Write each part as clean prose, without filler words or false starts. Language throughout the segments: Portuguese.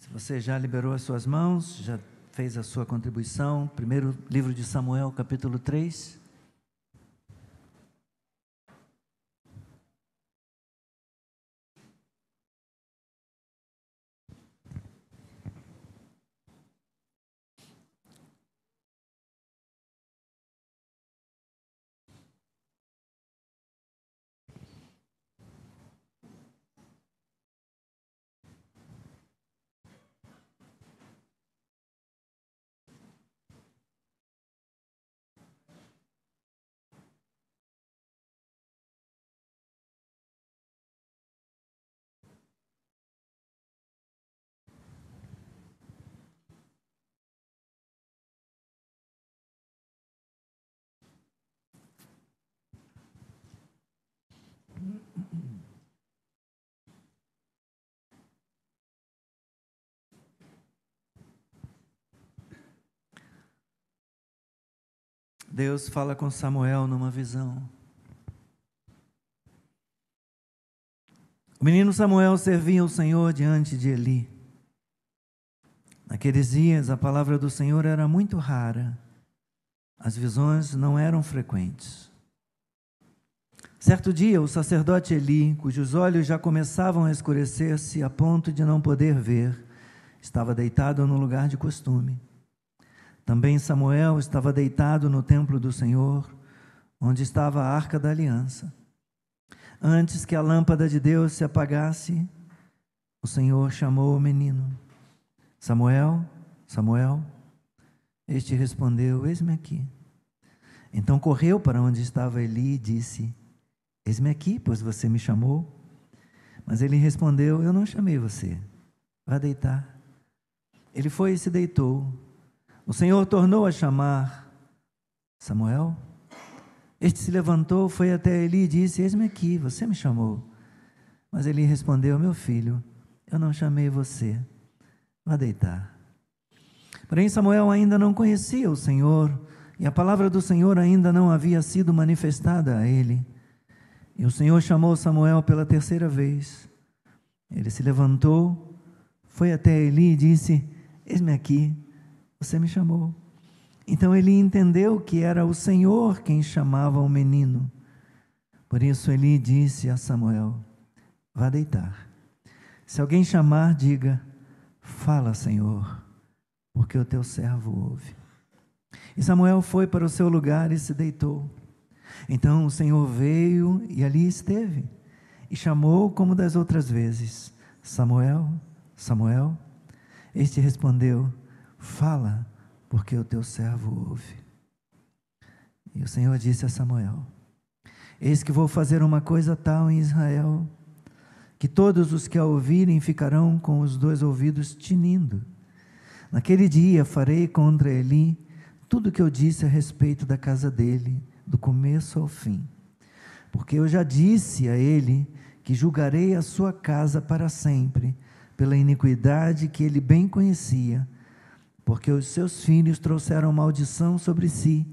Se você já liberou as suas mãos, já fez a sua contribuição, primeiro livro de Samuel, capítulo 3. Deus fala com Samuel numa visão. O menino Samuel servia o Senhor diante de Eli. Naqueles dias, a palavra do Senhor era muito rara. As visões não eram frequentes. Certo dia, o sacerdote Eli, cujos olhos já começavam a escurecer-se a ponto de não poder ver, estava deitado no lugar de costume. Também Samuel estava deitado no templo do Senhor, onde estava a arca da aliança. Antes que a lâmpada de Deus se apagasse, o Senhor chamou o menino. Samuel, Samuel. Este respondeu: eis-me aqui. Então correu para onde estava Eli e disse: eis-me aqui, pois você me chamou. Mas ele respondeu: eu não chamei você. Vá deitar. Ele foi e se deitou. O Senhor tornou a chamar: Samuel. Este se levantou, foi até Eli e disse: eis-me aqui, você me chamou. Mas Eli respondeu: meu filho, eu não chamei você. Vá deitar. Porém Samuel ainda não conhecia o Senhor, e a palavra do Senhor ainda não havia sido manifestada a ele. E o Senhor chamou Samuel pela terceira vez. Ele se levantou, foi até Eli e disse: eis-me aqui, você me chamou. Então Eli entendeu que era o Senhor quem chamava o menino. Por isso Eli disse a Samuel: vá deitar. Se alguém chamar, diga: fala, Senhor, porque o teu servo ouve. E Samuel foi para o seu lugar e se deitou. Então o Senhor veio e ali esteve, e chamou como das outras vezes: Samuel, Samuel. Este respondeu: fala, porque o teu servo ouve. E o Senhor disse a Samuel: eis que vou fazer uma coisa tal em Israel, que todos os que a ouvirem ficarão com os dois ouvidos tinindo. Naquele dia farei contra Eli tudo o que eu disse a respeito da casa dele, do começo ao fim. Porque eu já disse a ele que julgarei a sua casa para sempre, pela iniquidade que ele bem conhecia, porque os seus filhos trouxeram maldição sobre si,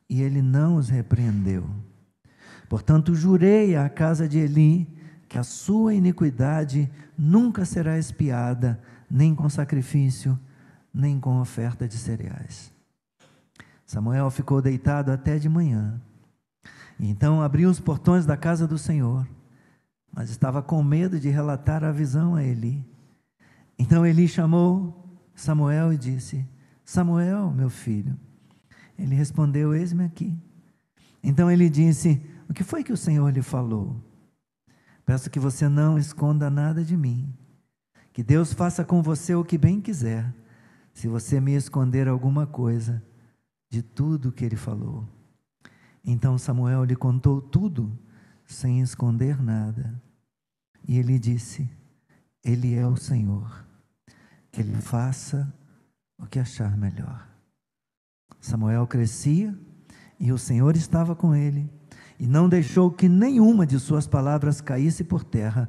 e ele não os repreendeu. Portanto, jurei à casa de Eli que a sua iniquidade nunca será expiada, nem com sacrifício, nem com oferta de cereais. Samuel ficou deitado até de manhã. E então abriu os portões da casa do Senhor, mas estava com medo de relatar a visão a Eli. Então Eli chamou Samuel e disse: Samuel, meu filho. Ele respondeu: eis-me aqui. Então ele disse: o que foi que o Senhor lhe falou? Peço que você não esconda nada de mim. Que Deus faça com você o que bem quiser, se você me esconder alguma coisa de tudo o que ele falou. Então Samuel lhe contou tudo, sem esconder nada. E ele disse: ele é o Senhor, que ele faça o que achar melhor. Samuel crescia e o Senhor estava com ele, e não deixou que nenhuma de suas palavras caísse por terra.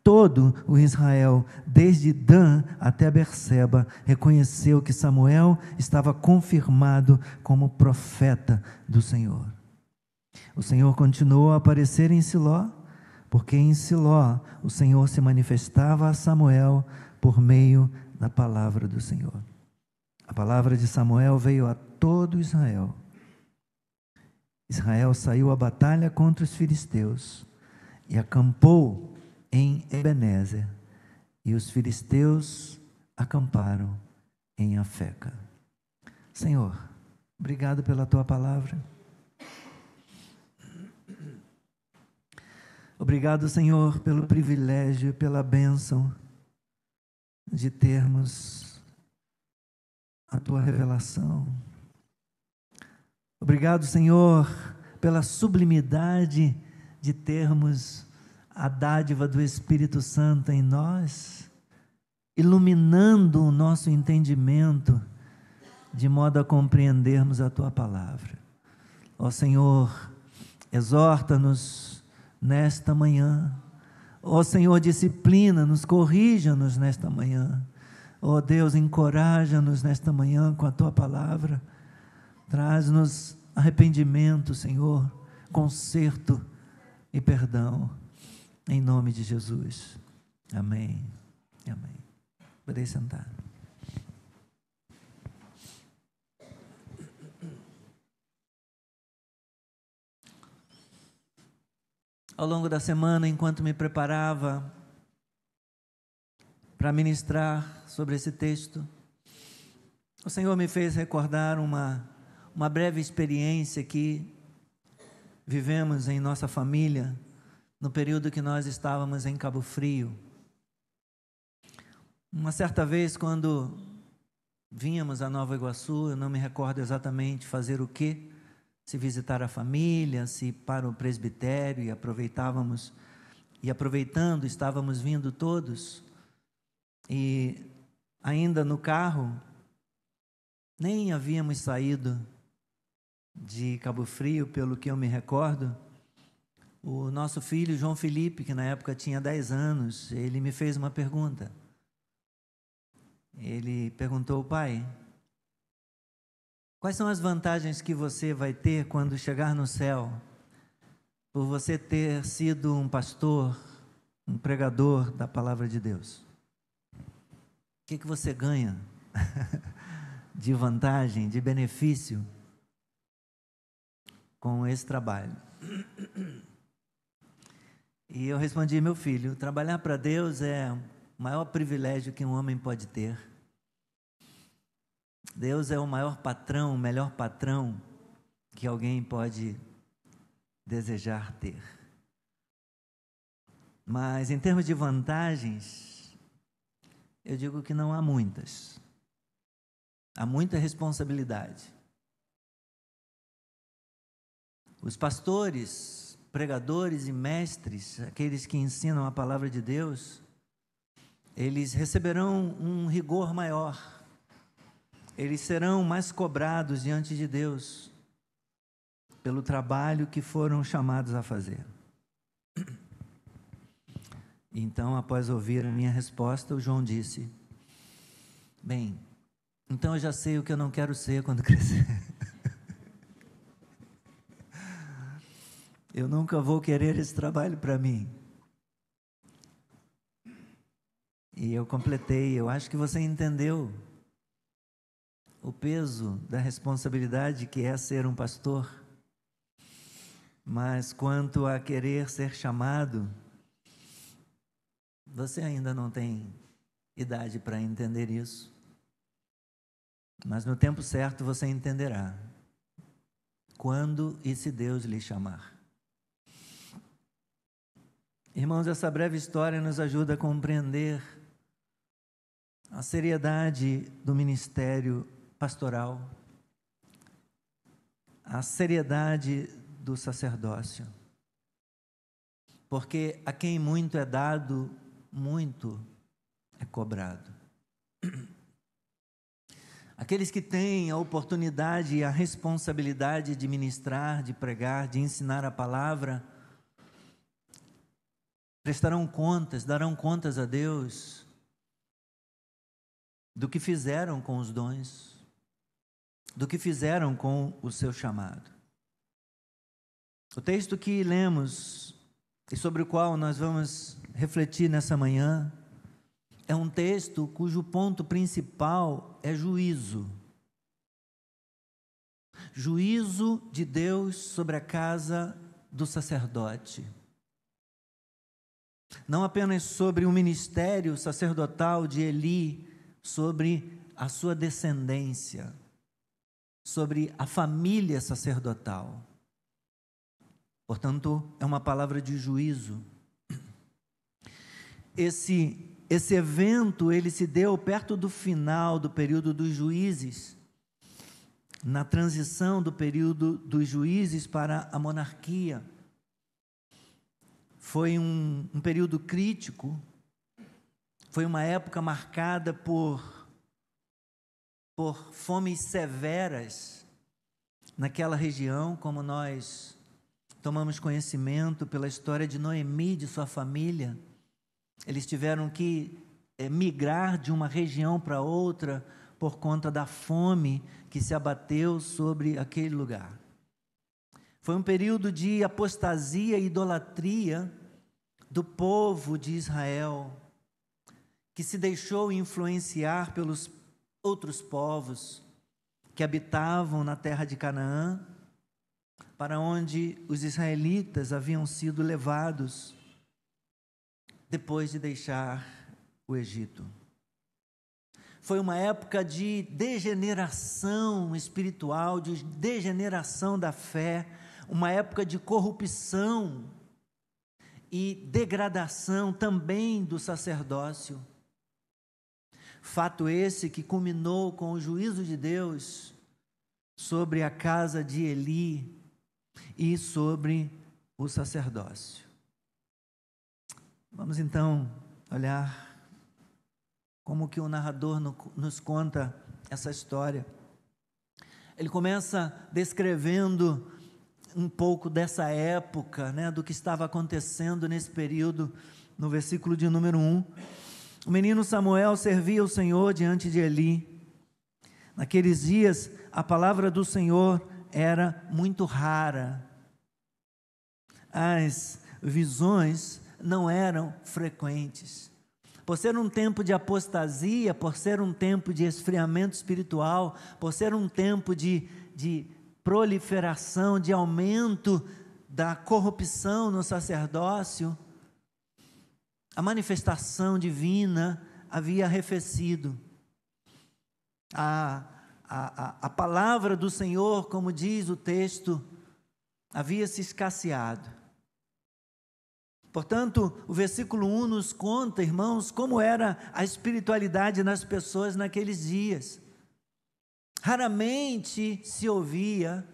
Todo o Israel, desde Dan até Berseba, reconheceu que Samuel estava confirmado como profeta do Senhor. O Senhor continuou a aparecer em Siló, porque em Siló o Senhor se manifestava a Samuel por meio da palavra do Senhor. A palavra de Samuel veio a todo Israel. Israel saiu à batalha contra os filisteus e acampou em Ebenezer, e os filisteus acamparam em Afeca. Senhor, obrigado pela tua palavra. Obrigado, Senhor, pelo privilégio e pela bênção de termos a tua revelação. Obrigado, Senhor, pela sublimidade de termos a dádiva do Espírito Santo em nós, iluminando o nosso entendimento, de modo a compreendermos a tua palavra. Ó Senhor, exorta-nos nesta manhã. Ó Senhor, disciplina-nos, corrija-nos nesta manhã. Ó Deus, encoraja-nos nesta manhã com a tua palavra. Traz-nos arrependimento, Senhor, conserto e perdão, em nome de Jesus. Amém. Amém. Podem sentar. Ao longo da semana, enquanto me preparava para ministrar sobre esse texto, o Senhor me fez recordar uma breve experiência que vivemos em nossa família, no período que nós estávamos em Cabo Frio. Uma certa vez, quando vínhamos a Nova Iguaçu, eu não me recordo exatamente fazer o quê, se visitar a família, se para o presbitério, e aproveitando, estávamos vindo todos, e ainda no carro, nem havíamos saído de Cabo Frio, pelo que eu me recordo. O nosso filho, João Felipe, que na época tinha 10 anos, ele me fez uma pergunta. Ele perguntou: pai, quais são as vantagens que você vai ter quando chegar no céu, por você ter sido um pastor, um pregador da palavra de Deus? O que você ganha de vantagem, de benefício com esse trabalho? E eu respondi: meu filho, trabalhar para Deus é o maior privilégio que um homem pode ter. Deus é o maior patrão, o melhor patrão que alguém pode desejar ter. Mas em termos de vantagens, eu digo que não há muitas. Há muita responsabilidade. Os pastores, pregadores e mestres, aqueles que ensinam a palavra de Deus, eles receberão um rigor maior. Eles serão mais cobrados diante de Deus pelo trabalho que foram chamados a fazer. Então, após ouvir a minha resposta, o João disse: bem, então eu já sei o que eu não quero ser quando crescer. Eu nunca vou querer esse trabalho para mim. E eu completei: eu acho que você entendeu o peso da responsabilidade que é ser um pastor, mas quanto a querer ser chamado, você ainda não tem idade para entender isso, mas no tempo certo você entenderá, quando e se Deus lhe chamar. Irmãos, essa breve história nos ajuda a compreender a seriedade do ministério pastoral, a seriedade do sacerdócio, porque a quem muito é dado, muito é cobrado. Aqueles que têm a oportunidade e a responsabilidade de ministrar, de pregar, de ensinar a palavra, prestarão contas, darão contas a Deus do que fizeram com os dons, do que fizeram com o seu chamado. O texto que lemos e sobre o qual nós vamos refletir nessa manhã é um texto cujo ponto principal é juízo. Juízo de Deus sobre a casa do sacerdote. Não apenas sobre o ministério sacerdotal de Eli, sobre a sua descendência, sobre a família sacerdotal. Portanto, é uma palavra de juízo. Esse evento, ele se deu perto do final do período dos juízes, na transição do período dos juízes para a monarquia. Foi um período crítico, foi uma época marcada por fomes severas naquela região, como nós tomamos conhecimento pela história de Noemi e de sua família. Eles tiveram que migrar de uma região para outra por conta da fome que se abateu sobre aquele lugar. Foi um período de apostasia e idolatria do povo de Israel, que se deixou influenciar pelos outros povos que habitavam na terra de Canaã, para onde os israelitas haviam sido levados depois de deixar o Egito. Foi uma época de degeneração espiritual, de degeneração da fé, uma época de corrupção e degradação também do sacerdócio. Fato esse que culminou com o juízo de Deus sobre a casa de Eli e sobre o sacerdócio. Vamos então olhar como que o narrador nos conta essa história. Ele começa descrevendo um pouco dessa época, do que estava acontecendo nesse período, no versículo de número 1. O menino Samuel servia o Senhor diante de Eli. Naqueles dias, a palavra do Senhor era muito rara. As visões não eram frequentes. Por ser um tempo de apostasia, por ser um tempo de esfriamento espiritual, por ser um tempo de proliferação, de aumento da corrupção no sacerdócio, a manifestação divina havia arrefecido. A palavra do Senhor, como diz o texto, havia se escasseado. Portanto, o versículo 1 nos conta, irmãos, como era a espiritualidade nas pessoas naqueles dias. Raramente se ouvia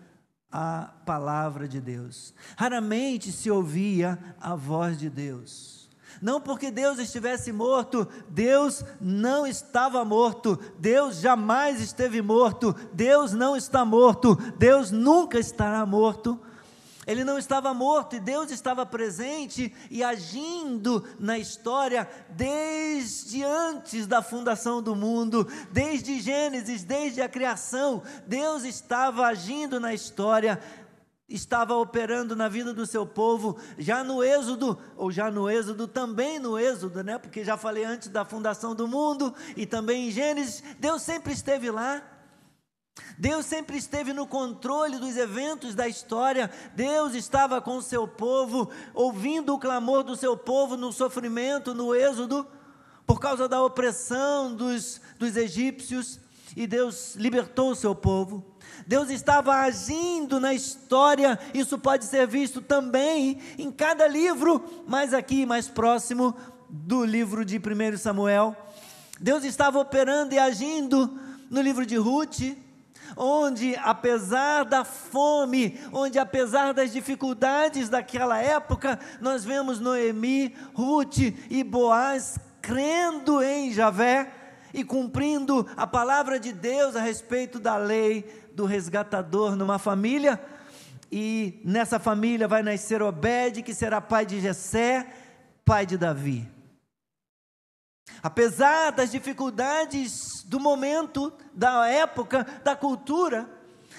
a palavra de Deus, raramente se ouvia a voz de Deus. Não porque Deus estivesse morto, Deus não estava morto, Deus jamais esteve morto, Deus não está morto, Deus nunca estará morto. Ele não estava morto e Deus estava presente e agindo na história desde antes da fundação do mundo, desde Gênesis, desde a criação. Deus estava agindo na história, estava operando na vida do seu povo, também no Êxodo, porque já falei antes da fundação do mundo e também em Gênesis. Deus sempre esteve lá. Deus sempre esteve no controle dos eventos da história. Deus estava com o seu povo, ouvindo o clamor do seu povo no sofrimento, no êxodo, por causa da opressão dos egípcios, e Deus libertou o seu povo. Deus estava agindo na história. Isso pode ser visto também em cada livro, mais aqui, mais próximo do livro de 1 Samuel. Deus estava operando e agindo no livro de Ruth, onde apesar da fome, onde apesar das dificuldades daquela época, nós vemos Noemi, Ruth e Boaz crendo em Javé e cumprindo a palavra de Deus a respeito da lei do resgatador numa família. E nessa família vai nascer Obed, que será pai de Jessé, pai de Davi. Apesar das dificuldades do momento, da época, da cultura,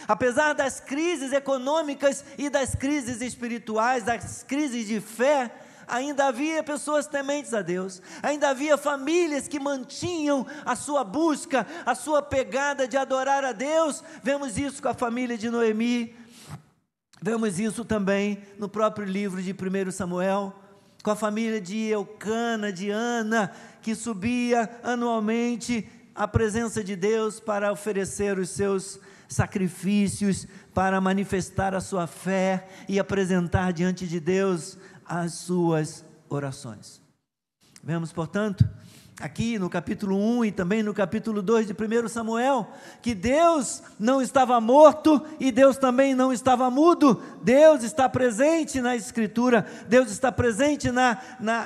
apesar das crises econômicas e das crises espirituais, das crises de fé, ainda havia pessoas tementes a Deus, ainda havia famílias que mantinham a sua busca, a sua pegada de adorar a Deus. Vemos isso com a família de Noemi, vemos isso também no próprio livro de 1 Samuel, com a família de Eucana, de Ana, que subia anualmente à presença de Deus para oferecer os seus sacrifícios, para manifestar a sua fé e apresentar diante de Deus as suas orações. Vemos, portanto, aqui no capítulo 1 e também no capítulo 2 de 1 Samuel, que Deus não estava morto e Deus também não estava mudo. Deus está presente na Escritura, Deus está presente na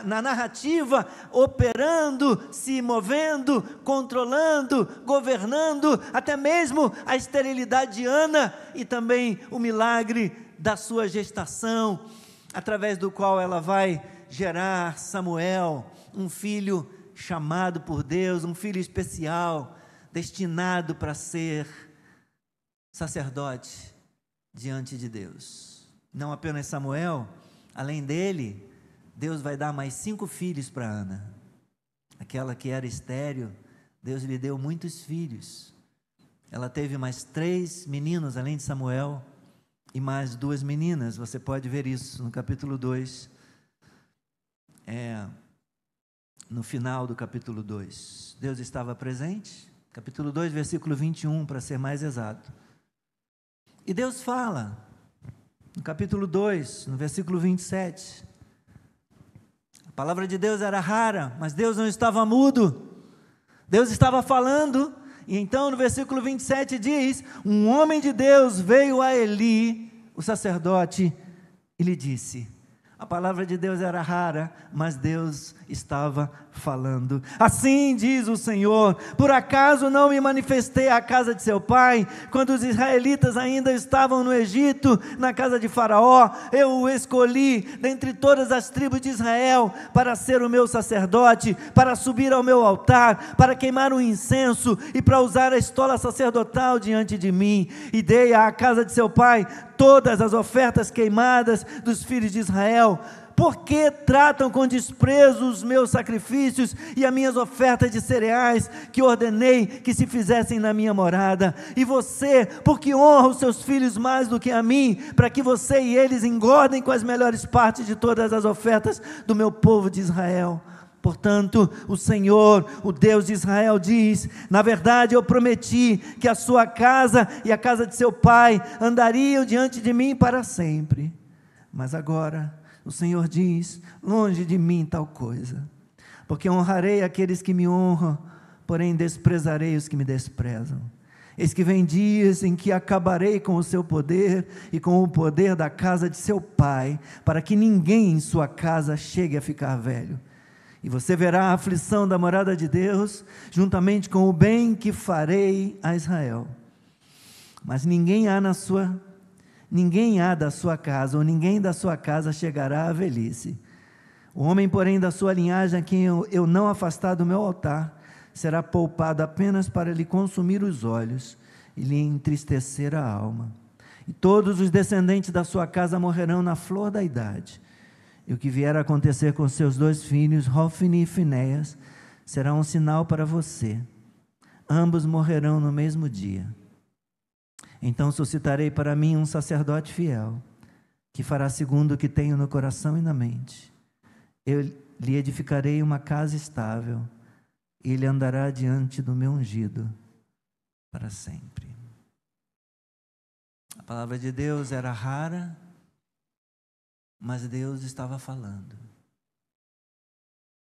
narrativa, operando, se movendo, controlando, governando, até mesmo a esterilidade de Ana e também o milagre da sua gestação, através do qual ela vai gerar Samuel, um filho chamado por Deus, um filho especial, destinado para ser sacerdote diante de Deus. Não apenas Samuel, além dele, Deus vai dar mais 5 filhos para Ana. Aquela que era estéril, Deus lhe deu muitos filhos. Ela teve mais 3 meninos, além de Samuel, e mais 2 meninas. Você pode ver isso no capítulo 2. No final do capítulo 2, Deus estava presente, capítulo 2, versículo 21, para ser mais exato. E Deus fala, no capítulo 2, no versículo 27, a palavra de Deus era rara, mas Deus não estava mudo, Deus estava falando. E então no versículo 27 diz: um homem de Deus veio a Eli, o sacerdote, e lhe disse. A palavra de Deus era rara, mas Deus estava falando. Assim diz o Senhor: por acaso não me manifestei à casa de seu pai, quando os israelitas ainda estavam no Egito, na casa de Faraó? Eu o escolhi dentre todas as tribos de Israel, para ser o meu sacerdote, para subir ao meu altar, para queimar um incenso, e para usar a estola sacerdotal diante de mim. E dei à casa de seu pai todas as ofertas queimadas dos filhos de Israel. Por que tratam com desprezo os meus sacrifícios e as minhas ofertas de cereais, que ordenei que se fizessem na minha morada? E você, porque honra os seus filhos mais do que a mim, para que você e eles engordem com as melhores partes de todas as ofertas do meu povo de Israel? Portanto, o Senhor, o Deus de Israel diz: na verdade eu prometi que a sua casa e a casa de seu pai andariam diante de mim para sempre. Mas agora o Senhor diz: longe de mim tal coisa, porque honrarei aqueles que me honram, porém desprezarei os que me desprezam. Eis que vem dias em que acabarei com o seu poder e com o poder da casa de seu pai, para que ninguém em sua casa chegue a ficar velho. E você verá a aflição da morada de Deus, juntamente com o bem que farei a Israel. Mas ninguém há da sua casa, ou ninguém da sua casa chegará à velhice. O homem, porém, da sua linhagem, a quem eu não afastar do meu altar, será poupado apenas para lhe consumir os olhos e lhe entristecer a alma. E todos os descendentes da sua casa morrerão na flor da idade. E o que vier a acontecer com seus 2 filhos, Hofni e Finéias, será um sinal para você. Ambos morrerão no mesmo dia. Então suscitarei para mim um sacerdote fiel, que fará segundo o que tenho no coração e na mente. Eu lhe edificarei uma casa estável, e ele andará diante do meu ungido para sempre. A palavra de Deus era rara, mas Deus estava falando.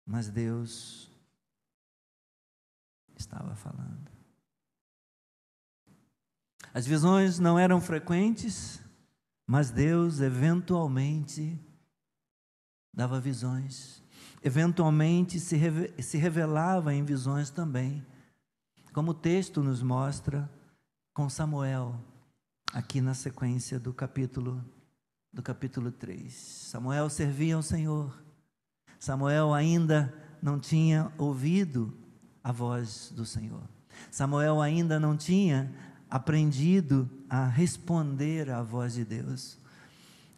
Mas Deus estava falando. As visões não eram frequentes, mas Deus eventualmente dava visões. Eventualmente se revelava em visões também, como o texto nos mostra com Samuel, aqui na sequência do capítulo 3. Samuel servia ao Senhor. Samuel ainda não tinha ouvido a voz do Senhor. Samuel ainda não tinha aprendido a responder à voz de Deus.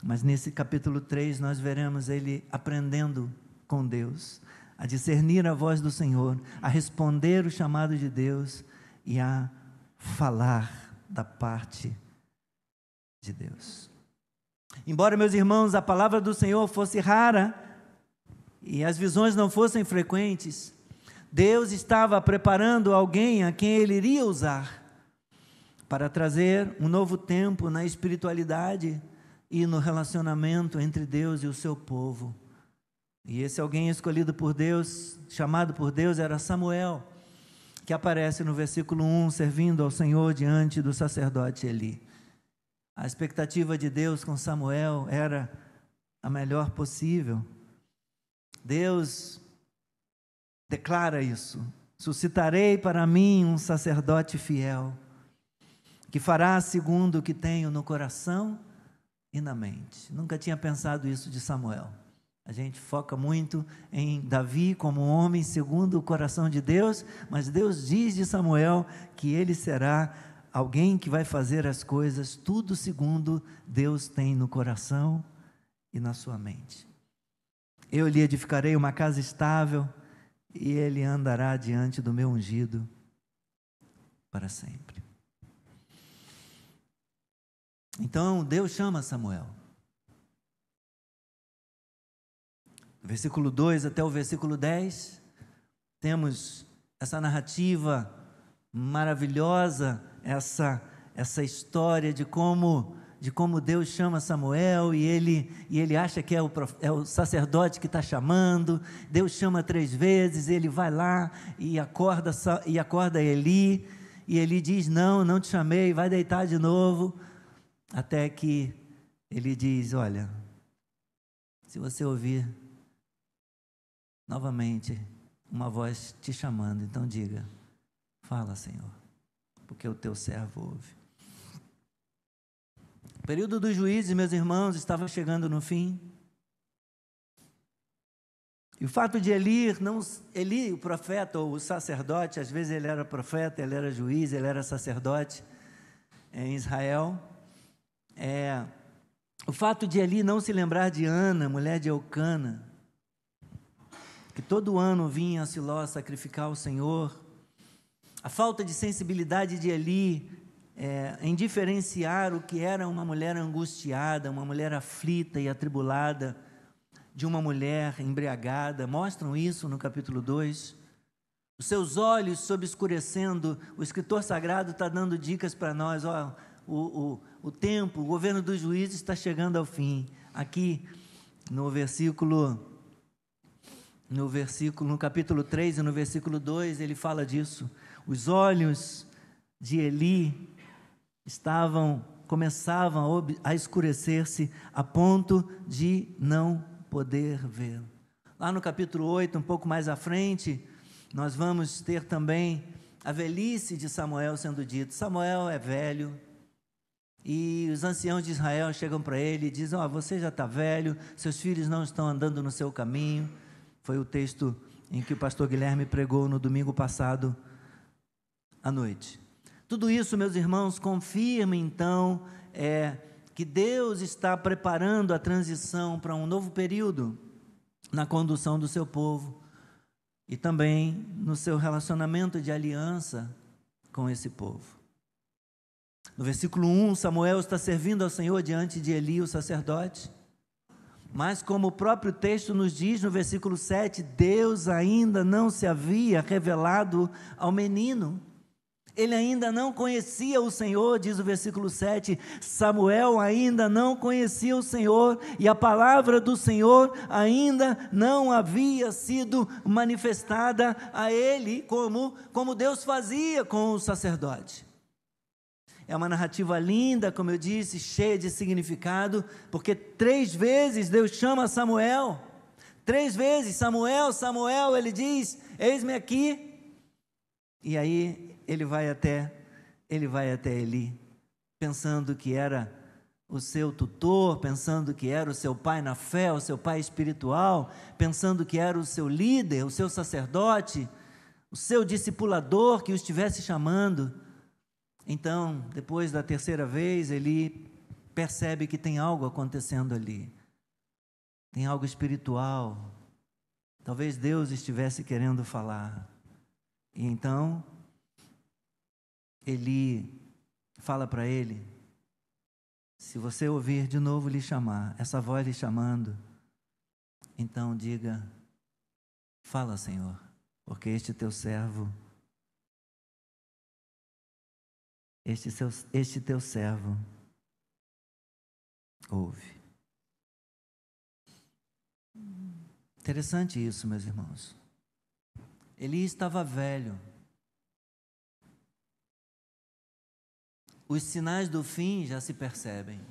Mas nesse capítulo 3 nós veremos ele aprendendo com Deus, a discernir a voz do Senhor, a responder o chamado de Deus e a falar da parte de Deus. Embora, meus irmãos, a palavra do Senhor fosse rara e as visões não fossem frequentes, Deus estava preparando alguém a quem Ele iria usar para trazer um novo tempo na espiritualidade e no relacionamento entre Deus e o seu povo. E esse alguém escolhido por Deus, chamado por Deus, era Samuel, que aparece no versículo 1, servindo ao Senhor diante do sacerdote Eli. A expectativa de Deus com Samuel era a melhor possível. Deus declara isso: suscitarei para mim um sacerdote fiel, que fará segundo o que tenho no coração e na mente. Nunca tinha pensado isso de Samuel. A gente foca muito em Davi como um homem segundo o coração de Deus, mas Deus diz de Samuel que ele será alguém que vai fazer as coisas tudo segundo Deus tem no coração e na sua mente. Eu lhe edificarei uma casa estável e ele andará diante do meu ungido para sempre. Então Deus chama Samuel. Do versículo 2 até o versículo 10, temos essa narrativa maravilhosa, essa história de como Deus chama Samuel e ele acha que é o sacerdote que está chamando. Deus chama 3 vezes, ele vai lá e acorda Eli, e Eli diz: não te chamei, vai deitar de novo, até que ele diz: olha, se você ouvir novamente uma voz te chamando, então diga: fala, Senhor, porque o teu servo ouve. O período dos juízes, meus irmãos, estava chegando no fim. E o fato de Eli, o profeta ou o sacerdote, às vezes ele era profeta, ele era juiz, ele era sacerdote em Israel. O fato de Eli não se lembrar de Ana, mulher de Eucana, que todo ano vinha a Siló sacrificar ao Senhor. A falta de sensibilidade de Eli em diferenciar o que era uma mulher angustiada, uma mulher aflita e atribulada, de uma mulher embriagada, mostram isso no capítulo 2. Os seus olhos se obscurecendo, o escritor sagrado está dando dicas para nós: o tempo, o governo dos juízes está chegando ao fim. Aqui no capítulo 3 e no versículo 2, ele fala disso. Os olhos de Eli começavam a escurecer-se a ponto de não poder ver. Lá no capítulo 8, um pouco mais à frente, nós vamos ter também a velhice de Samuel sendo dito. Samuel é velho, e os anciãos de Israel chegam para ele e dizem: você já está velho, seus filhos não estão andando no seu caminho. Foi o texto em que o pastor Guilherme pregou no domingo passado à noite. Tudo isso, meus irmãos, confirma então que Deus está preparando a transição para um novo período na condução do seu povo e também no seu relacionamento de aliança com esse povo. No versículo 1, Samuel está servindo ao Senhor diante de Eli, o sacerdote. Mas como o próprio texto nos diz no versículo 7, Deus ainda não se havia revelado ao menino. Ele ainda não conhecia o Senhor, diz o versículo 7. Samuel ainda não conhecia o Senhor e a palavra do Senhor ainda não havia sido manifestada a ele como Deus fazia com o sacerdote. É uma narrativa linda, como eu disse, cheia de significado, porque 3 vezes Deus chama Samuel. 3 vezes, Samuel, Samuel, ele diz: eis-me aqui. E aí ele vai até Eli, pensando que era o seu tutor, pensando que era o seu pai na fé, o seu pai espiritual, pensando que era o seu líder, o seu sacerdote, o seu discipulador que o estivesse chamando. Então, depois da 3ª vez, Eli percebe que tem algo acontecendo ali, tem algo espiritual. Talvez Deus estivesse querendo falar. E então, Eli fala para ele: se você ouvir de novo lhe chamar, essa voz lhe chamando, então diga: fala, Senhor, porque este teu servo, este teu servo ouve. Interessante isso, meus irmãos. Eli estava velho. Os sinais do fim já se percebem.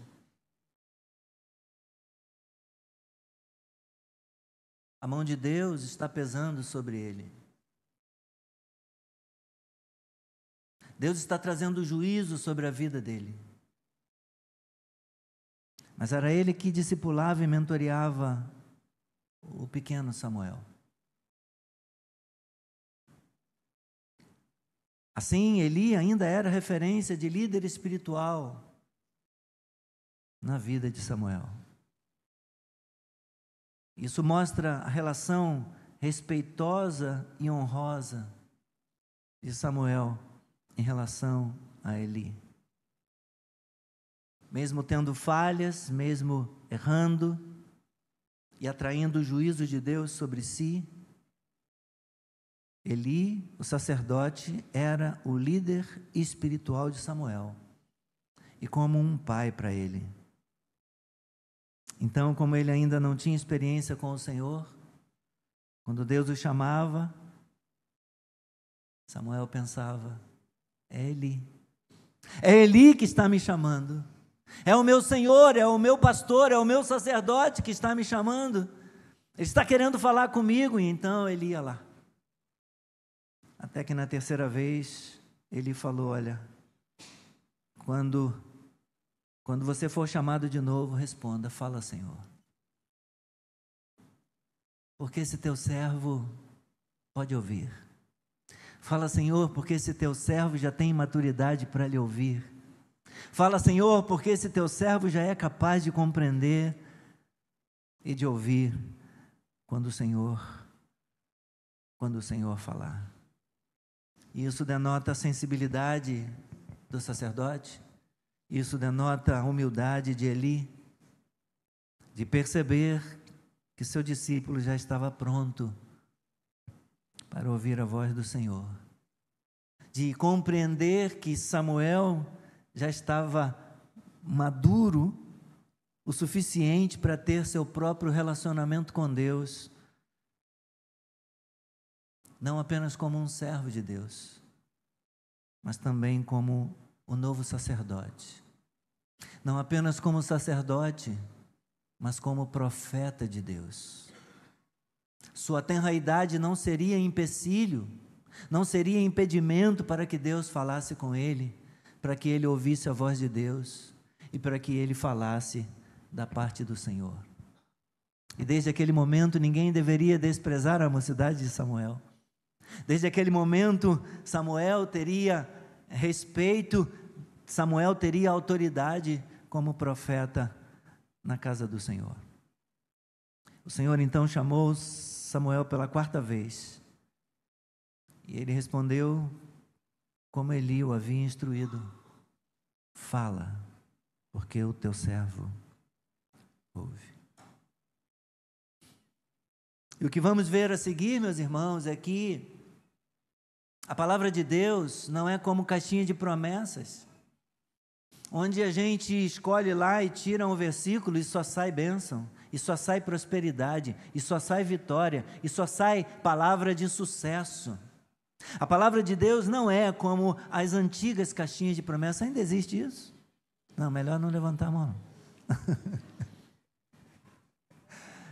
A mão de Deus está pesando sobre ele. Deus está trazendo juízo sobre a vida dele. Mas era ele que discipulava e mentoreava o pequeno Samuel. Assim, Eli ainda era referência de líder espiritual na vida de Samuel. Isso mostra a relação respeitosa e honrosa de Samuel em relação a Eli. Mesmo tendo falhas, mesmo errando e atraindo o juízo de Deus sobre si, Eli, o sacerdote, era o líder espiritual de Samuel e como um pai para ele. Então, como ele ainda não tinha experiência com o Senhor, quando Deus o chamava, Samuel pensava: é Eli. É Eli que está me chamando. É o meu Senhor, é o meu pastor, é o meu sacerdote que está me chamando. Ele está querendo falar comigo. E então ele ia lá. Até que na terceira vez, ele falou: olha, quando você for chamado de novo, responda: fala, Senhor. Porque esse teu servo pode ouvir. Fala, Senhor, porque esse teu servo já tem maturidade para lhe ouvir. Fala, Senhor, porque esse teu servo já é capaz de compreender e de ouvir quando o Senhor falar. Isso denota a sensibilidade do sacerdote. Isso denota a humildade de Eli, de perceber que seu discípulo já estava pronto para ouvir a voz do Senhor, de compreender que Samuel já estava maduro o suficiente para ter seu próprio relacionamento com Deus, não apenas como um servo de Deus, mas também como o novo sacerdote. Não apenas como sacerdote, mas como profeta de Deus. Sua tenra idade não seria empecilho, não seria impedimento para que Deus falasse com ele, para que ele ouvisse a voz de Deus e para que ele falasse da parte do Senhor. E desde aquele momento ninguém deveria desprezar a mocidade de Samuel. Desde aquele momento Samuel teria respeito, Samuel teria autoridade como profeta na casa do Senhor. O Senhor então chamou Samuel pela quarta vez. E ele respondeu como Eli o havia instruído: fala, porque o teu servo ouve. E o que vamos ver a seguir, meus irmãos, é que a palavra de Deus não é como caixinha de promessas, onde a gente escolhe lá e tira um versículo e só sai bênção, e só sai prosperidade, e só sai vitória, e só sai palavra de sucesso. A palavra de Deus não é como as antigas caixinhas de promessa. Ainda existe isso? Não, melhor não levantar a mão.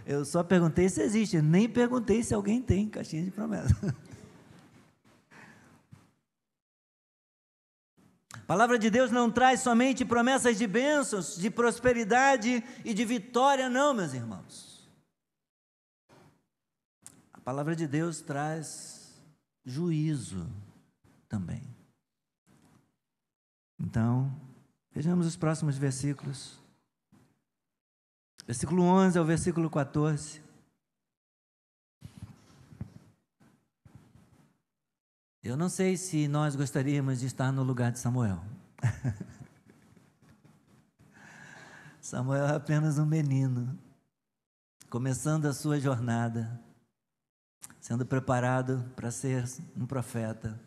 Eu só perguntei se existe, nem perguntei se alguém tem caixinha de promessa. A palavra de Deus não traz somente promessas de bênçãos, de prosperidade e de vitória, não, meus irmãos. A palavra de Deus traz juízo também. Então, Vejamos os próximos versículos. Versículo 11 ao versículo 14. Eu não sei se nós gostaríamos de estar no lugar de Samuel. Samuel é apenas um menino, começando a sua jornada, sendo preparado para ser um profeta,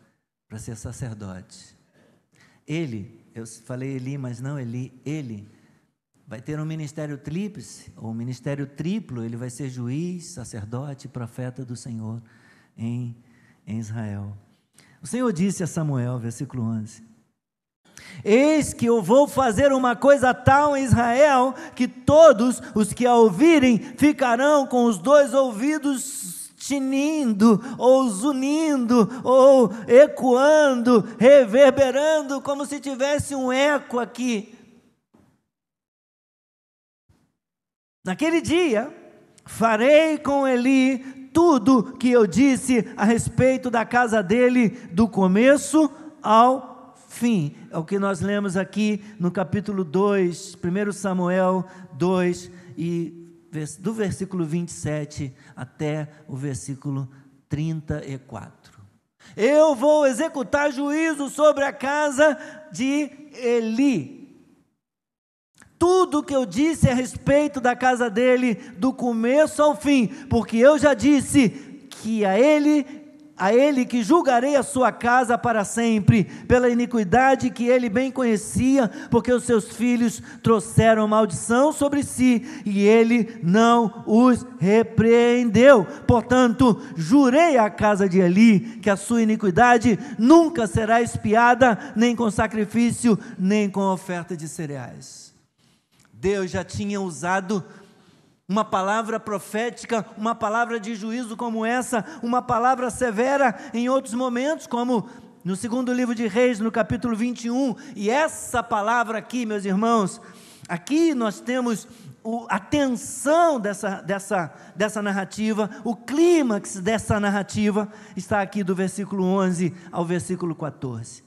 para ser sacerdote. Ele, eu falei Eli, mas não Eli, ele vai ter um ministério tríplice, ou um ministério triplo. Ele vai ser juiz, sacerdote e profeta do Senhor em Israel. O Senhor disse a Samuel, versículo 11: eis que eu vou fazer uma coisa tal em Israel, que todos os que a ouvirem ficarão com os dois ouvidos tinindo, ou zunindo, ou ecoando, reverberando, como se tivesse um eco aqui. Naquele dia, farei com Eli tudo que eu disse a respeito da casa dele, do começo ao fim. É o que nós lemos aqui no capítulo 2, 1 Samuel 2, e do versículo 27 até o versículo 34. Eu vou executar juízo sobre a casa de Eli. Tudo que eu disse a respeito da casa dele, do começo ao fim, porque eu já disse que a ele que julgarei a sua casa para sempre, pela iniquidade que ele bem conhecia, porque os seus filhos trouxeram maldição sobre si, e ele não os repreendeu. Portanto, jurei à casa de Eli, que a sua iniquidade nunca será expiada, nem com sacrifício, nem com oferta de cereais. Deus já tinha usado uma palavra profética, uma palavra de juízo como essa, uma palavra severa em outros momentos, como no segundo livro de Reis, no capítulo 21, e essa palavra aqui, meus irmãos, aqui nós temos a tensão dessa narrativa, o clímax dessa narrativa, está aqui do versículo 11 ao versículo 14.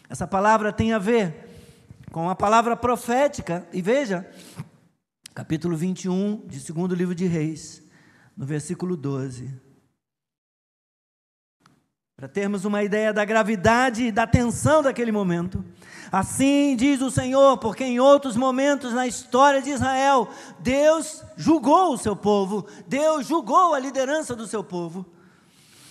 Essa palavra tem a ver com a palavra profética, e veja, capítulo 21, de segundo livro de Reis, no versículo 12, para termos uma ideia da gravidade e da tensão daquele momento. Assim diz o Senhor, porque em outros momentos na história de Israel, Deus julgou o seu povo, Deus julgou a liderança do seu povo.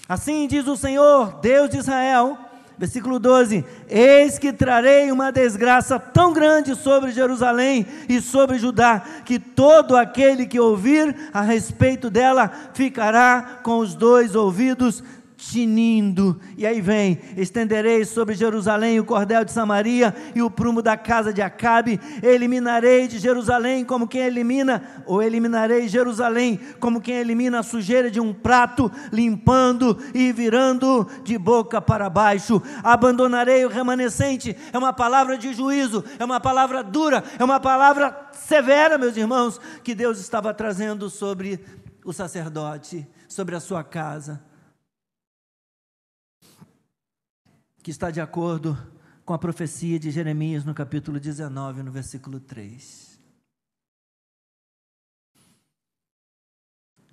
Assim diz o Senhor, Deus de Israel, versículo 12: eis que trarei uma desgraça tão grande sobre Jerusalém e sobre Judá, que todo aquele que ouvir a respeito dela ficará com os dois ouvidos tinindo. E aí vem: estenderei sobre Jerusalém o cordel de Samaria e o prumo da casa de Acabe, eliminarei de Jerusalém como quem elimina, ou eliminarei Jerusalém como quem elimina a sujeira de um prato, limpando e virando de boca para baixo. Abandonarei o remanescente. É uma palavra de juízo, é uma palavra dura, é uma palavra severa, meus irmãos, que Deus estava trazendo sobre o sacerdote, sobre a sua casa, que está de acordo com a profecia de Jeremias no capítulo 19, no versículo 3.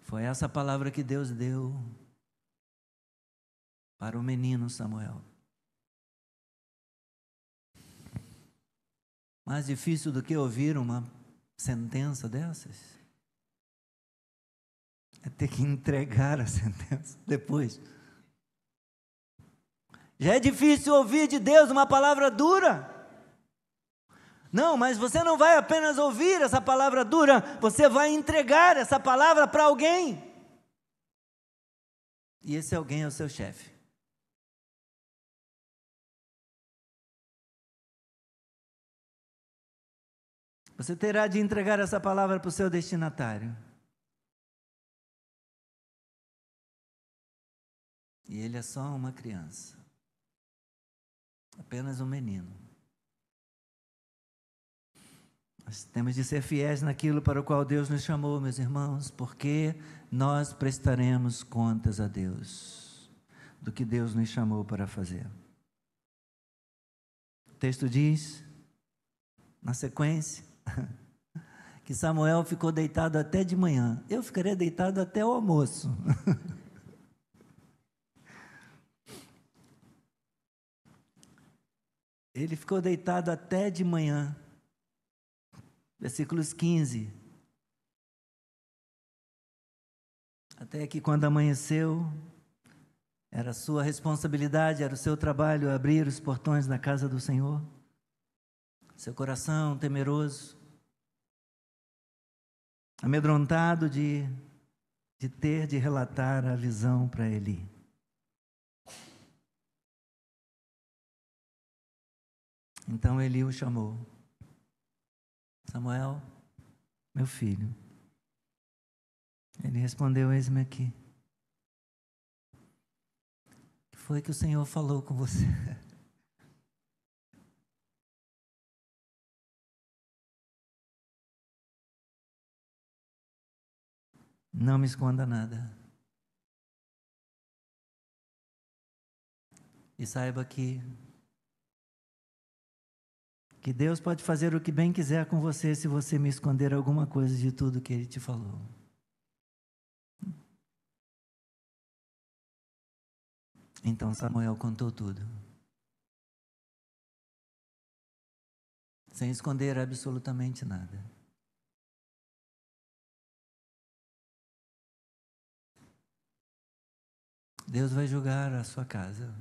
Foi essa palavra que Deus deu para o menino Samuel. Mais difícil do que ouvir uma sentença dessas é ter que entregar a sentença depois. Já é difícil ouvir de Deus uma palavra dura. Não, mas você não vai apenas ouvir essa palavra dura, você vai entregar essa palavra para alguém. E esse alguém é o seu chefe. Você terá de entregar essa palavra para o seu destinatário. E ele é só uma criança. Apenas um menino. Nós temos de ser fiéis naquilo para o qual Deus nos chamou, meus irmãos, porque nós prestaremos contas a Deus do que Deus nos chamou para fazer. O texto diz: na sequência, que Samuel ficou deitado até de manhã. Eu ficaria deitado até o almoço. Ele ficou deitado até de manhã. Versículos 15. Até que quando amanheceu, era a sua responsabilidade, era o seu trabalho abrir os portões da casa do Senhor. Seu coração temeroso, amedrontado de relatar a visão para Eli. Então Eli o chamou. Samuel, meu filho. Ele respondeu, eis-me aqui. O que foi que o Senhor falou com você? Não me esconda nada. E saiba que Deus pode fazer o que bem quiser com você se você me esconder alguma coisa de tudo que Ele te falou. Então Samuel contou tudo. Sem esconder absolutamente nada. Deus vai julgar a sua casa.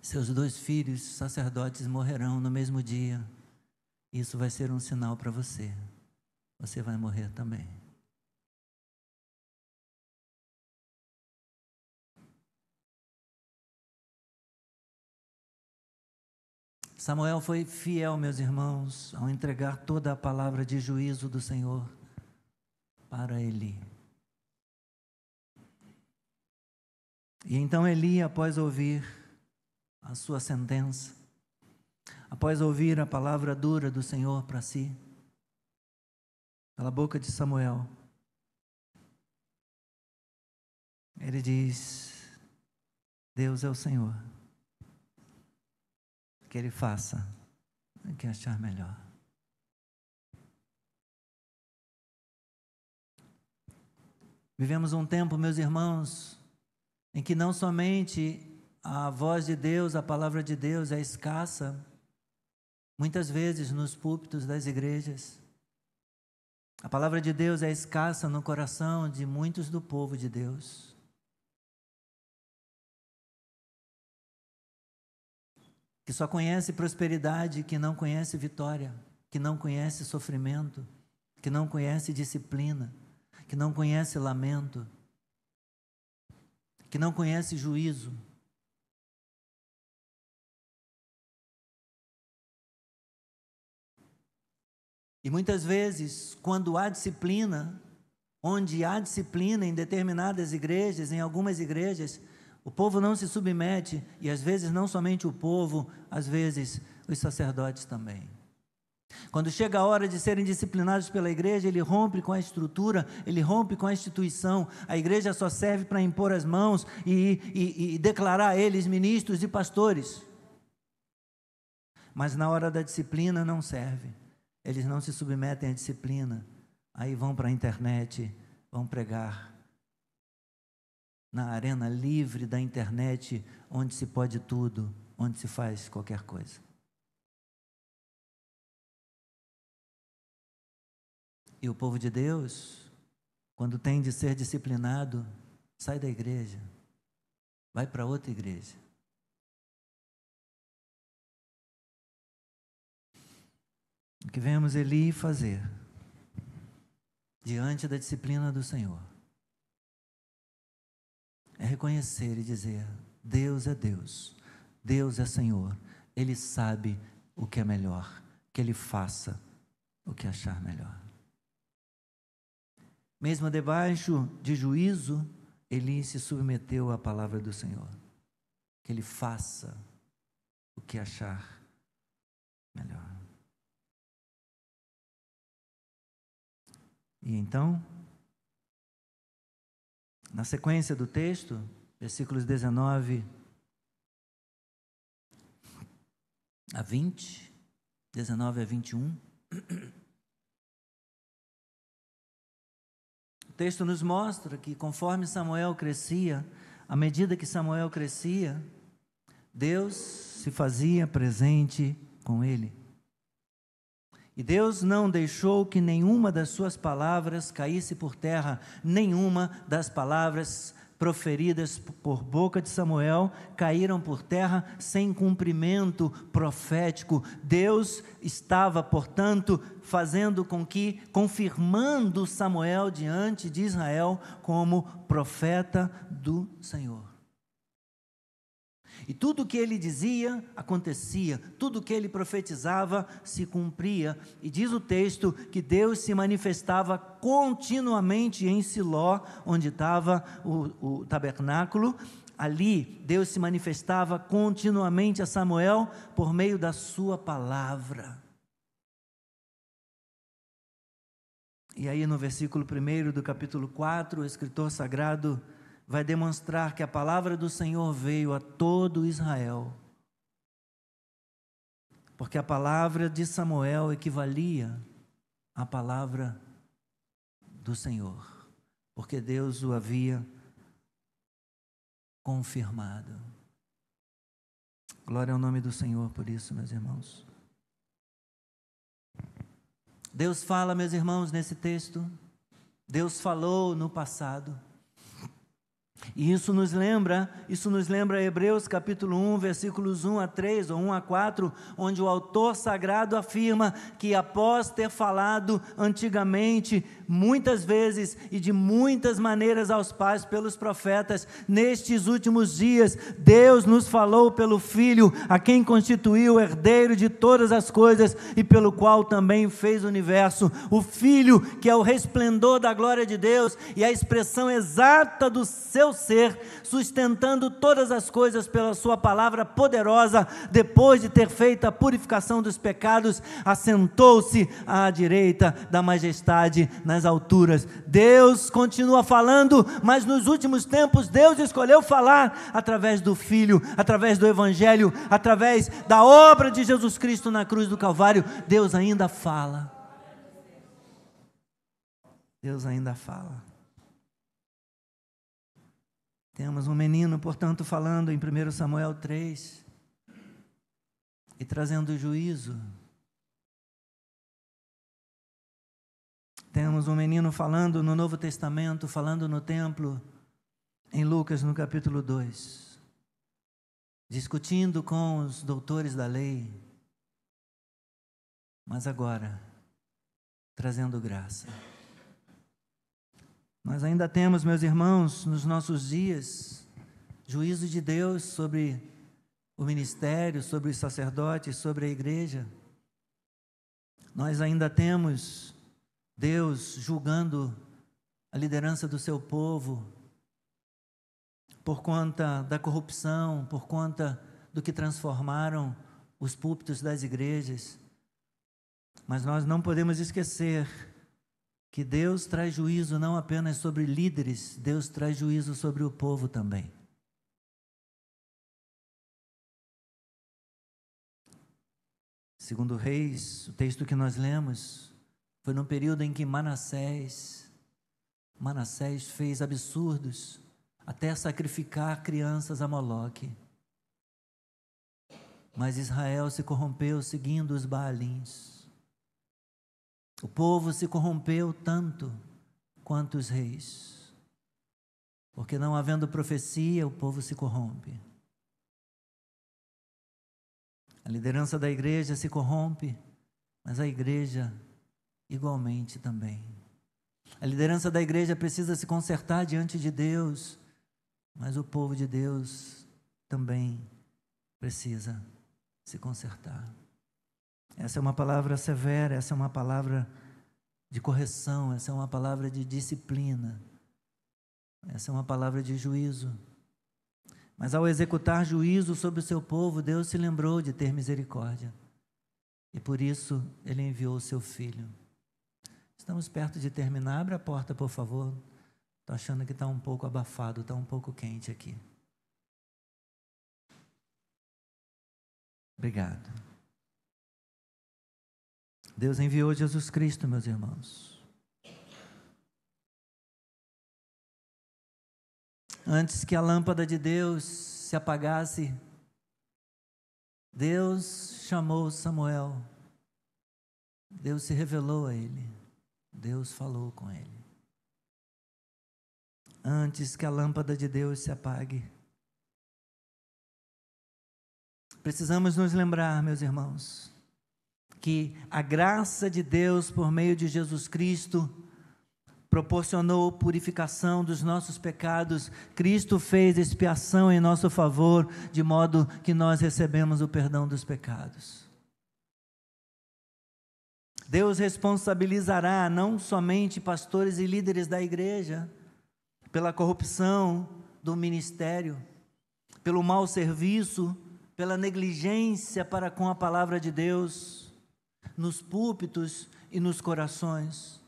Seus 2 filhos sacerdotes morrerão no mesmo dia. Isso vai ser um sinal para você. Você vai morrer também. Samuel foi fiel, meus irmãos, ao entregar toda a palavra de juízo do Senhor para Eli. E então Eli, após ouvir a sua sentença, após ouvir a palavra dura do Senhor para si, pela boca de Samuel, ele diz: Deus é o Senhor, que Ele faça o que achar melhor. Vivemos um tempo, meus irmãos, em que não somente a voz de Deus, a palavra de Deus é escassa, muitas vezes nos púlpitos das igrejas. A palavra de Deus é escassa no coração de muitos do povo de Deus. Que só conhece prosperidade, que não conhece vitória, que não conhece sofrimento, que não conhece disciplina, que não conhece lamento, que não conhece juízo. E muitas vezes, quando há disciplina, onde há disciplina em determinadas igrejas, em algumas igrejas, o povo não se submete, e às vezes não somente o povo, às vezes os sacerdotes também. Quando chega a hora de serem disciplinados pela igreja, ele rompe com a estrutura, ele rompe com a instituição. A igreja só serve para impor as mãos e declarar eles ministros e pastores. Mas na hora da disciplina não serve. Eles não se submetem à disciplina. Aí vão para a internet, vão pregar na arena livre da internet, onde se pode tudo, onde se faz qualquer coisa. E o povo de Deus, quando tem de ser disciplinado, sai da igreja, vai para outra igreja. O que vemos Eli fazer diante da disciplina do Senhor é reconhecer e dizer: Deus é Deus, Deus é Senhor, Ele sabe o que é melhor, que Ele faça o que achar melhor. Mesmo debaixo de juízo, Eli se submeteu à palavra do Senhor, que Ele faça o que achar melhor. E então, na sequência do texto, versículos 19 a 20, 19 a 21. O texto nos mostra que conforme Samuel crescia, à medida que Samuel crescia, Deus se fazia presente com ele. E Deus não deixou que nenhuma das suas palavras caísse por terra, nenhuma das palavras proferidas por boca de Samuel caíram por terra sem cumprimento profético. Deus estava, portanto, fazendo com que, confirmando Samuel diante de Israel como profeta do Senhor. E tudo o que ele dizia, acontecia, tudo o que ele profetizava, se cumpria. E diz o texto que Deus se manifestava continuamente em Siló, onde estava o tabernáculo. Ali, Deus se manifestava continuamente a Samuel por meio da sua palavra. E aí no versículo 1 do capítulo 4, o escritor sagrado vai demonstrar que a palavra do Senhor veio a todo Israel, porque a palavra de Samuel equivalia à palavra do Senhor, porque Deus o havia confirmado. Glória ao nome do Senhor por isso, meus irmãos. Deus fala, meus irmãos, nesse texto. Deus falou no passado. E isso nos lembra Hebreus capítulo 1, versículos 1 a 3, ou 1 a 4, onde o autor sagrado afirma que após ter falado antigamente, muitas vezes e de muitas maneiras aos pais pelos profetas, nestes últimos dias, Deus nos falou pelo Filho, a quem constituiu o herdeiro de todas as coisas e pelo qual também fez o universo. O Filho, que é o resplendor da glória de Deus e a expressão exata do seu ser, sustentando todas as coisas pela sua palavra poderosa, depois de ter feito a purificação dos pecados, assentou-se à direita da majestade nas alturas. Deus continua falando, mas nos últimos tempos Deus escolheu falar através do Filho, através do Evangelho, através da obra de Jesus Cristo na cruz do Calvário. Deus ainda fala. Deus ainda fala. Temos um menino, portanto, falando em 1 Samuel 3 e trazendo juízo. Temos um menino falando no Novo Testamento, falando no templo, em Lucas no capítulo 2, discutindo com os doutores da lei, mas agora trazendo graça. Nós ainda temos, meus irmãos, nos nossos dias, juízo de Deus sobre o ministério, sobre os sacerdotes, sobre a igreja. Nós ainda temos Deus julgando a liderança do seu povo por conta da corrupção, por conta do que transformaram os púlpitos das igrejas. Mas nós não podemos esquecer que Deus traz juízo não apenas sobre líderes, Deus traz juízo sobre o povo também. Segundo Reis, o texto que nós lemos, foi no período em que Manassés fez absurdos, até sacrificar crianças a Moloque. Mas Israel se corrompeu seguindo os Baalins. O povo se corrompeu tanto quanto os reis, porque não havendo profecia, o povo se corrompe. A liderança da igreja se corrompe, mas a igreja igualmente também. A liderança da igreja precisa se consertar diante de Deus, mas o povo de Deus também precisa se consertar. Essa é uma palavra severa, essa é uma palavra de correção, essa é uma palavra de disciplina, essa é uma palavra de juízo. Mas ao executar juízo sobre o seu povo, Deus se lembrou de ter misericórdia. E por isso Ele enviou o seu Filho. Estamos perto de terminar. Abre a porta, por favor. Estou achando que está um pouco abafado, está um pouco quente aqui. Obrigado. Deus enviou Jesus Cristo, meus irmãos. Antes que a lâmpada de Deus se apagasse, Deus chamou Samuel. Deus se revelou a ele. Deus falou com ele. Antes que a lâmpada de Deus se apague. Precisamos nos lembrar, meus irmãos, que a graça de Deus por meio de Jesus Cristo proporcionou purificação dos nossos pecados. Cristo fez expiação em nosso favor, de modo que nós recebemos o perdão dos pecados. Deus responsabilizará não somente pastores e líderes da igreja pela corrupção do ministério, pelo mau serviço, pela negligência para com a palavra de Deus, nos púlpitos e nos corações.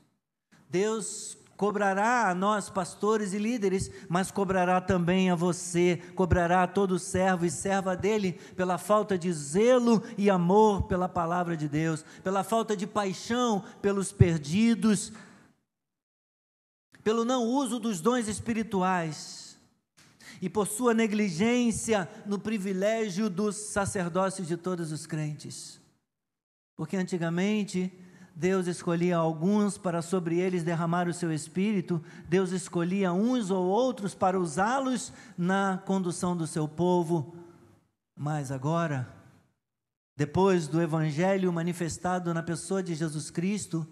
Deus cobrará a nós, pastores e líderes, mas cobrará também a você, cobrará a todo servo e serva dele, pela falta de zelo e amor pela palavra de Deus, pela falta de paixão pelos perdidos, pelo não uso dos dons espirituais, e por sua negligência no privilégio dos sacerdócios de todos os crentes. Porque antigamente Deus escolhia alguns para sobre eles derramar o seu Espírito, Deus escolhia uns ou outros para usá-los na condução do seu povo, mas agora, depois do Evangelho manifestado na pessoa de Jesus Cristo,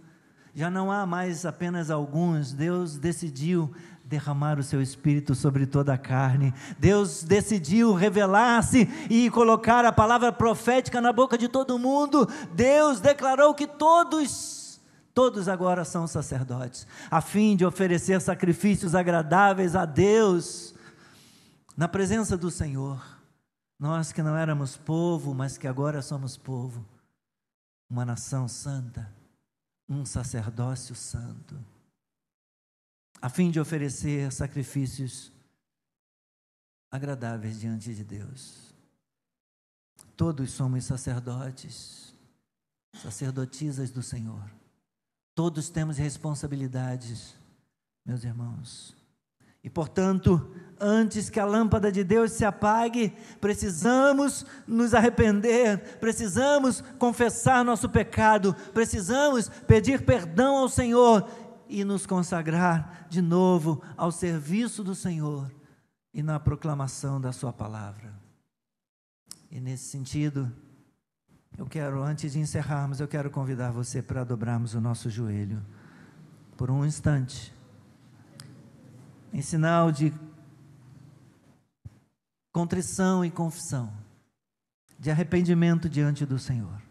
já não há mais apenas alguns. Deus decidiu derramar o seu Espírito sobre toda a carne. Deus decidiu revelar-se e colocar a palavra profética na boca de todo mundo. Deus declarou que todos agora são sacerdotes, a fim de oferecer sacrifícios agradáveis a Deus, na presença do Senhor. Nós que não éramos povo, mas que agora somos povo, uma nação santa, um sacerdócio santo, a fim de oferecer sacrifícios agradáveis diante de Deus. Todos somos sacerdotes, sacerdotisas do Senhor. Todos temos responsabilidades, meus irmãos. E, portanto, antes que a lâmpada de Deus se apague, precisamos nos arrepender, precisamos confessar nosso pecado, precisamos pedir perdão ao Senhor e nos consagrar de novo ao serviço do Senhor e na proclamação da sua palavra. E nesse sentido, antes de encerrarmos, eu quero convidar você para dobrarmos o nosso joelho por um instante, em sinal de contrição e confissão, de arrependimento diante do Senhor.